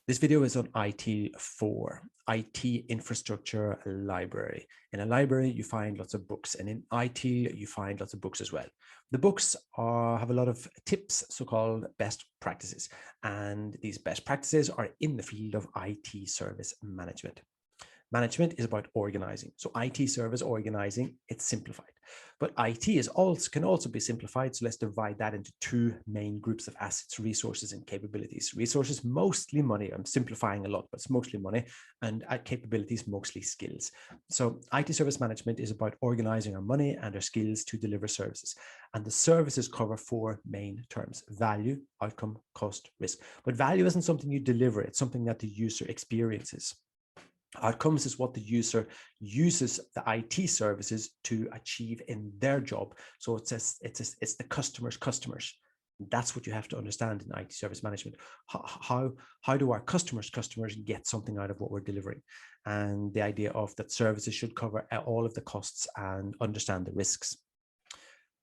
This video is on ITIL 4, IT Infrastructure Library. In a library, you find lots of books, and in ITIL, you find lots of books as well. The books have a lot of tips, so-called best practices, and these best practices are in the field of IT service management. Management is about organizing. So IT service organizing, it's simplified. But IT can also be simplified. So let's divide that into two main groups of assets: resources and capabilities. Resources, mostly money. I'm simplifying a lot, but it's mostly money. And capabilities, mostly skills. So IT service management is about organizing our money and our skills to deliver services. And the services cover four main terms: value, outcome, cost, risk. But value isn't something you deliver. It's something that the user experiences. Outcomes is what the user uses the IT services to achieve in their job. So it's the customer's customers. That's what you have to understand in IT service management. How do our customers get something out of what we're delivering? And the idea of that services should cover all of the costs and understand the risks.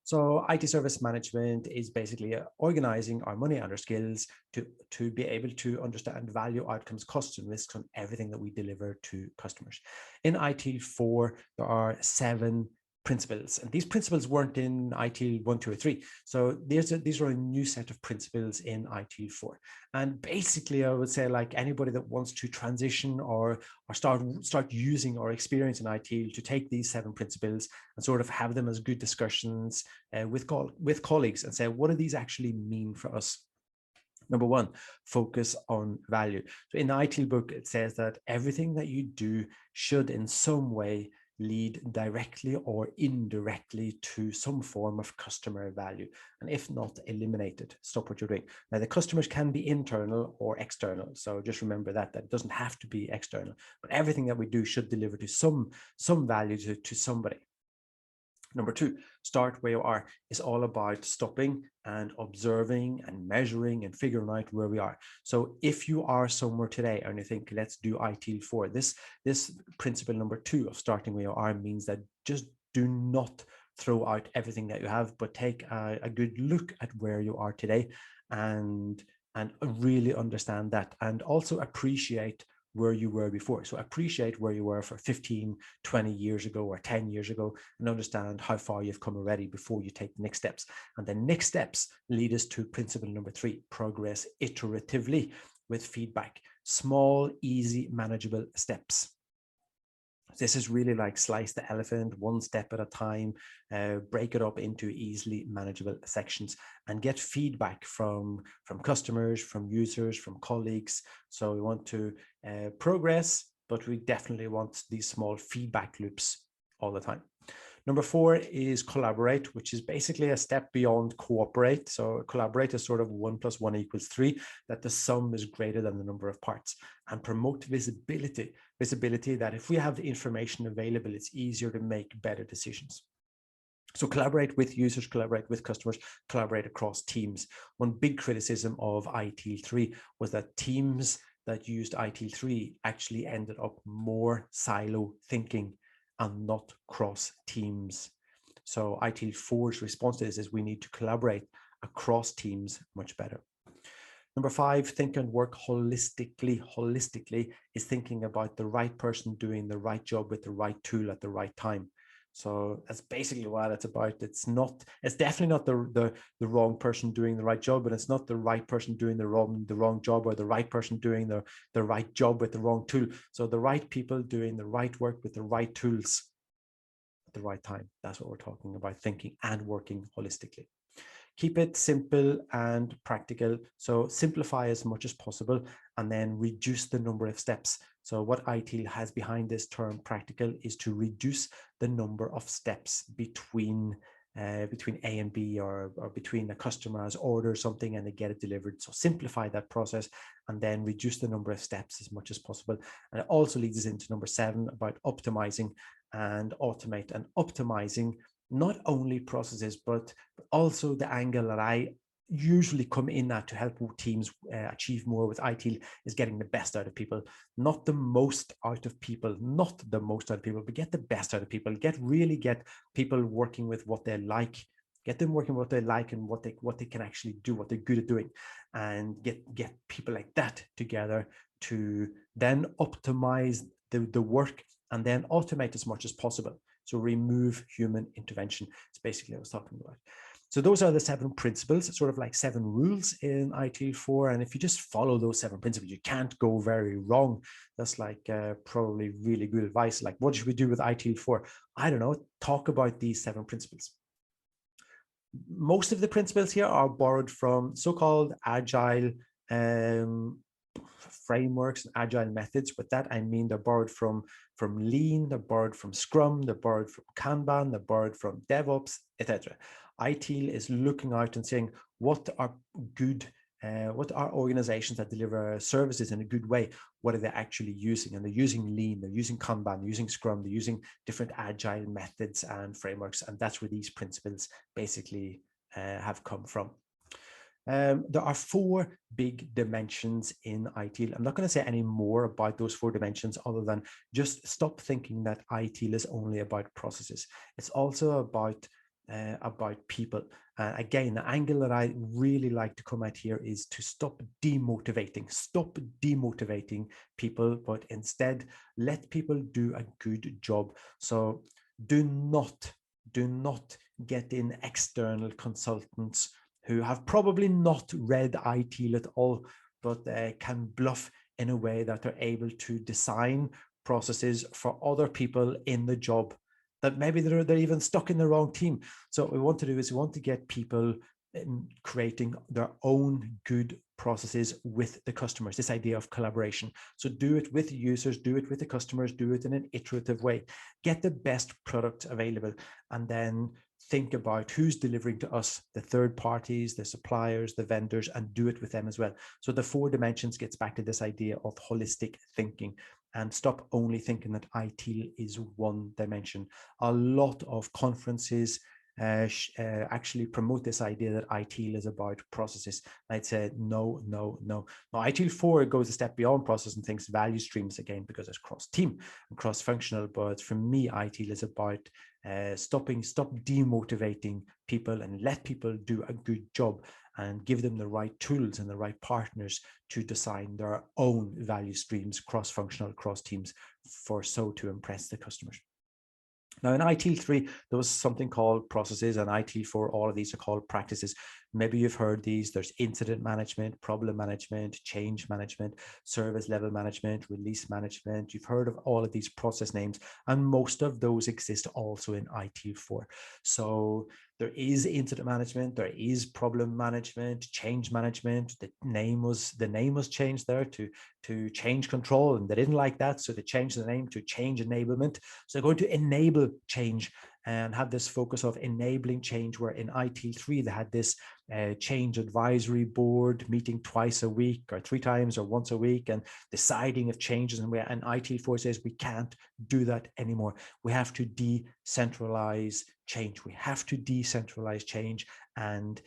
So IT service management is basically organizing our money and our skills to be able to understand value, outcomes, costs, and risks on everything that we deliver to customers. In ITIL 4, there are 7 principles, and these principles weren't in ITIL 1, 2, or 3. So these are a new set of principles in ITIL 4. And basically, I would say, like anybody that wants to transition or start using or experiencing ITIL, to take these 7 principles and sort of have them as good discussions with colleagues and say, what do these actually mean for us? Number 1, focus on value. So in the ITIL book, it says that everything that you do should in some way lead directly or indirectly to some form of customer value. And if not, eliminate it. Stop what you're doing. Now, the customers can be internal or external. So just remember that it doesn't have to be external, but everything that we do should deliver to some value to somebody. Number 2, start where you are. Is all about stopping and observing and measuring and figuring out where we are. So if you are somewhere today and you think, let's do ITIL 4, this principle number 2 of starting where you are means that just do not throw out everything that you have, but take a good look at where you are today and really understand that, and also appreciate where you were before. So appreciate where you were for 15, 20 years ago or 10 years ago, and understand how far you've come already before you take the next steps. And the next steps lead us to principle number 3, progress iteratively with feedback. Small, easy, manageable steps. This is really like slice the elephant one step at a time, break it up into easily manageable sections, and get feedback from customers, from users, from colleagues. So we want to progress, but we definitely want these small feedback loops all the time. Number 4 is collaborate, which is basically a step beyond cooperate. So collaborate is sort of 1 + 1 = 3, that the sum is greater than the number of parts. And promote visibility that if we have the information available, it's easier to make better decisions. So collaborate with users, collaborate with customers, collaborate across teams. One big criticism of ITIL 3 was that teams that used ITIL 3 actually ended up more silo thinking and not cross teams. So ITIL 4's response to this is we need to collaborate across teams much better. Number 5, think and work holistically. Holistically is thinking about the right person doing the right job with the right tool at the right time. So that's basically what it's about. It's definitely not the wrong person doing the right job, but it's not the right person doing the wrong job, or the right person doing the right job with the wrong tool. So the right people doing the right work with the right tools at the right time. That's what we're talking about, thinking and working holistically. Keep it simple and practical. So simplify as much as possible, and then reduce the number of steps. So what ITIL has behind this term practical is to reduce the number of steps between A and B, or between a customer has ordered something and they get it delivered. So simplify that process and then reduce the number of steps as much as possible. And it also leads us into number 7 about optimizing and automate. And optimizing not only processes, but also the angle that I usually come in at to help teams achieve more with ITIL is getting the best out of people. Not the most out of people, but get the best out of people. Get people working with what they like, get them working what they like and what they can actually do, what they're good at doing, and get people like that together to then optimize the work and then automate as much as possible. So remove human intervention. It's basically what I was talking about. So those are the 7 principles. It's sort of like 7 rules in ITIL 4. And if you just follow those 7 principles, you can't go very wrong. That's like probably really good advice. Like, what should we do with ITIL 4? I don't know. Talk about these 7 principles. Most of the principles here are borrowed from so-called agile frameworks and agile methods. With that, I mean they're borrowed from Lean, they're borrowed from Scrum, they're borrowed from Kanban, they're borrowed from DevOps, etc. ITIL is looking out and saying what are good, what are organizations that deliver services in a good way, what are they actually using? And they're using Lean, they're using Kanban, they're using Scrum, they're using different agile methods and frameworks. And that's where these principles basically have come from. There are 4 big dimensions in ITIL. I'm not going to say any more about those 4 dimensions other than just stop thinking that ITIL is only about processes. It's also about people. Again, the angle that I really like to come at here is to stop demotivating people, but instead let people do a good job. So do not get in external consultants who have probably not read ITIL at all, but can bluff in a way that they're able to design processes for other people in the job that maybe they're even stuck in the wrong team. So what we want to do is we want to get people in creating their own good processes with the customers, this idea of collaboration. So do it with the users, do it with the customers, do it in an iterative way, get the best product available, and then think about who's delivering to us, the third parties, the suppliers, the vendors, and do it with them as well. So the 4 dimensions gets back to this idea of holistic thinking, and stop only thinking that ITIL is one dimension. A lot of conferences actually promote this idea that ITIL is about processes. I'd say no. Now, ITIL 4 goes a step beyond process and thinks value streams again, because it's cross-team and cross-functional. But for me, ITIL is about stop demotivating people and let people do a good job and give them the right tools and the right partners to design their own value streams, cross-functional, cross-teams, to impress the customers. Now in ITIL 3, there was something called processes, and ITIL 4, all of these are called practices. Maybe you've heard these. There's incident management, problem management, change management, service level management, release management. You've heard of all of these process names, and most of those exist also in ITIL 4. So there is incident management, there is problem management, change management. The name was changed there to change control, and they didn't like that, so they changed the name to change enablement. So they're going to enable change and have this focus of enabling change, where in ITIL 3 they had this change advisory board meeting twice a week or 3 times or once a week and deciding if changes, and ITIL 4 says we can't do that anymore. We have to decentralize change. We have to decentralize change and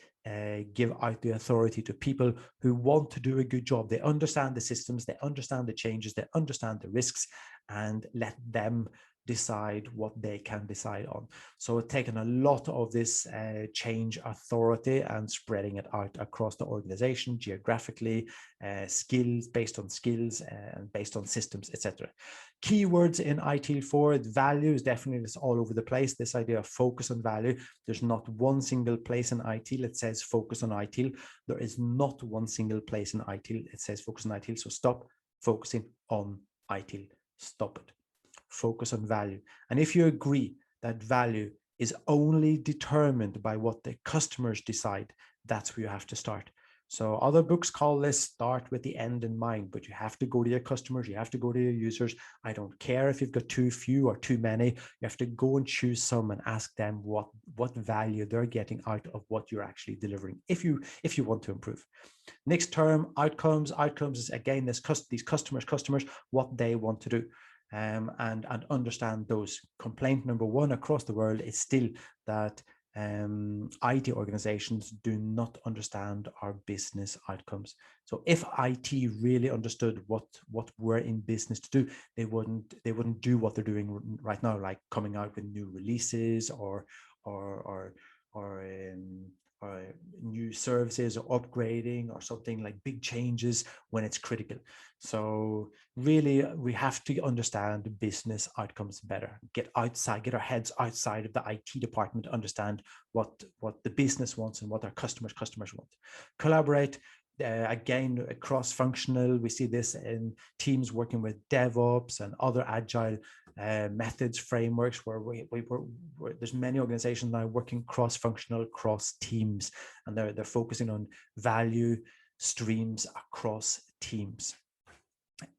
give out the authority to people who want to do a good job. They understand the systems, they understand the changes, they understand the risks, and let them decide what they can decide on. So taking a lot of this change authority and spreading it out across the organization geographically, skills based on skills and based on systems, etc. Keywords in ITIL 4, value is definitely all over the place. This idea of focus on value. There's not one single place in ITIL that says focus on ITIL. There is not one single place in ITIL that says focus on ITIL. So stop focusing on ITIL. Stop it. Focus on value. And if you agree that value is only determined by what the customers decide, that's where you have to start. So other books call this start with the end in mind, but you have to go to your customers, you have to go to your users. I don't care if you've got too few or too many, you have to go and choose some and ask them what value they're getting out of what you're actually delivering, if you want to improve. Next term, outcomes. Outcomes is again these customers, what they want to do. And understand those. Complaint number 1 across the world is still that IT organizations do not understand our business outcomes. So if IT really understood what we're in business to do, they wouldn't do what they're doing right now, like coming out with new releases or or new services or upgrading or something like big changes when it's critical. So really, we have to understand business outcomes better. Get outside, get our heads outside of the IT department to understand what the business wants and what our customers want. Collaborate. Again, cross-functional. We see this in teams working with DevOps and other agile methods, frameworks, where there's many organizations now working cross-functional, cross teams, and they're focusing on value streams across teams.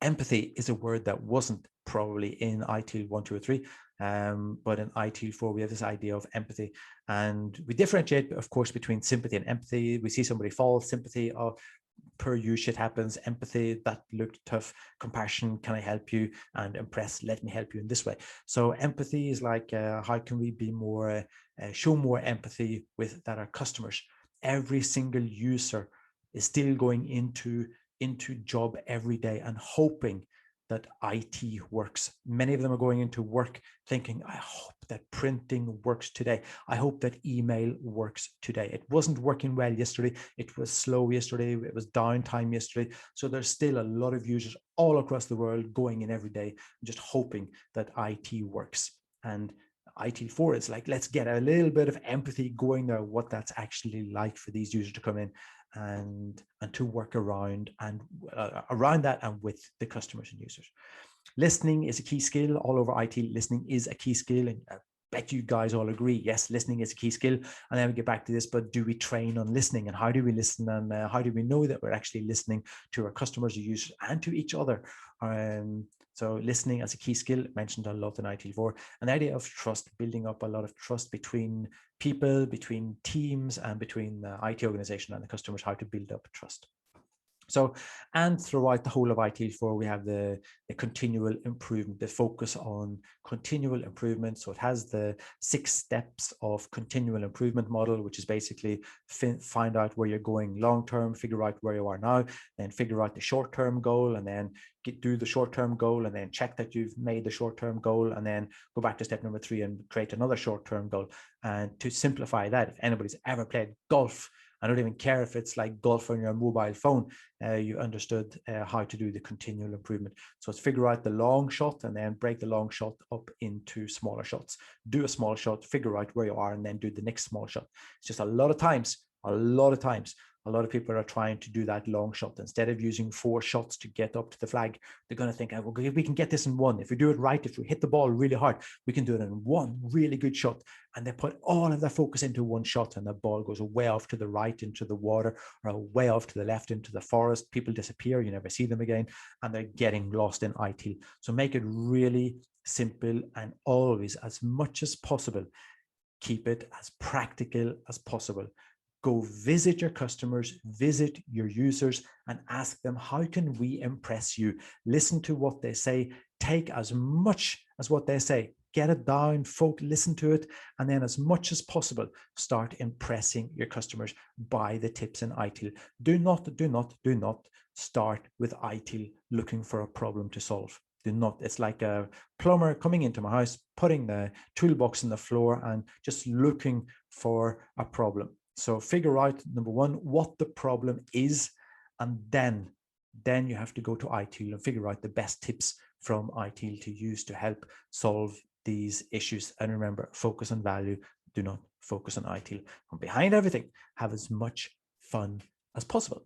Empathy is a word that wasn't probably in ITIL 1, 2, or 3, but in ITIL 4, we have this idea of empathy. And we differentiate, of course, between sympathy and empathy. We see somebody fall, sympathy, oh, per you, shit happens. Empathy, that looked tough. Compassion, can I help you? And impress, let me help you in this way. So empathy is like, how can we be more, show more empathy with that our customers? Every single user is still going into job every day and hoping that IT works. Many of them are going into work thinking, I hope that printing works today. I hope that email works today. It wasn't working well yesterday. It was slow yesterday. It was downtime yesterday. So there's still a lot of users all across the world going in every day, just hoping that IT works. And ITIL4 is like, let's get a little bit of empathy going there, what that's actually like for these users to come in and to work around that and with the customers and users. Listening is a key skill all over IT. Listening is a key skill, and I bet you guys all agree. Yes, listening is a key skill. And then we get back to this, but do we train on listening, and how do we listen, and how do we know that we're actually listening to our customers, or users, and to each other? So listening as a key skill, mentioned a lot in ITIL4, and the idea of trust, building up a lot of trust between people, between teams, and between the IT organization and the customers, how to build up trust. So, and throughout the whole of ITIL4, we have the continual improvement, the focus on continual improvement. So it has the 6 steps of continual improvement model, which is basically find out where you're going long-term, figure out where you are now, then figure out the short-term goal, and then do the short-term goal, and then check that you've made the short-term goal, and then go back to step number 3 and create another short-term goal. And to simplify that, if anybody's ever played golf, I don't even care if it's like golf on your mobile phone, you understood how to do the continual improvement. So it's figure out the long shot and then break the long shot up into smaller shots. Do a small shot, figure out where you are, and then do the next small shot. It's just a lot of times, a lot of people are trying to do that long shot. Instead of using 4 shots to get up to the flag, they're going to think, oh, we can get this in 1. If we do it right, if we hit the ball really hard, we can do it in 1 really good shot. And they put all of their focus into 1 shot, and the ball goes way off to the right into the water, or way off to the left into the forest. People disappear, you never see them again, and they're getting lost in ITIL. So make it really simple, and always, as much as possible, keep it as practical as possible. Go visit your customers, visit your users, and ask them, how can we impress you? Listen to what they say, take as much as what they say, get it down, listen to it, and then as much as possible, start impressing your customers by the tips in ITIL. Do not start with ITIL looking for a problem to solve. Do not. It's like a plumber coming into my house, putting the toolbox in the floor and just looking for a problem. So figure out, number 1, what the problem is, and then you have to go to ITIL and figure out the best tips from ITIL to use to help solve these issues. And remember, focus on value, do not focus on ITIL. And behind everything, have as much fun as possible.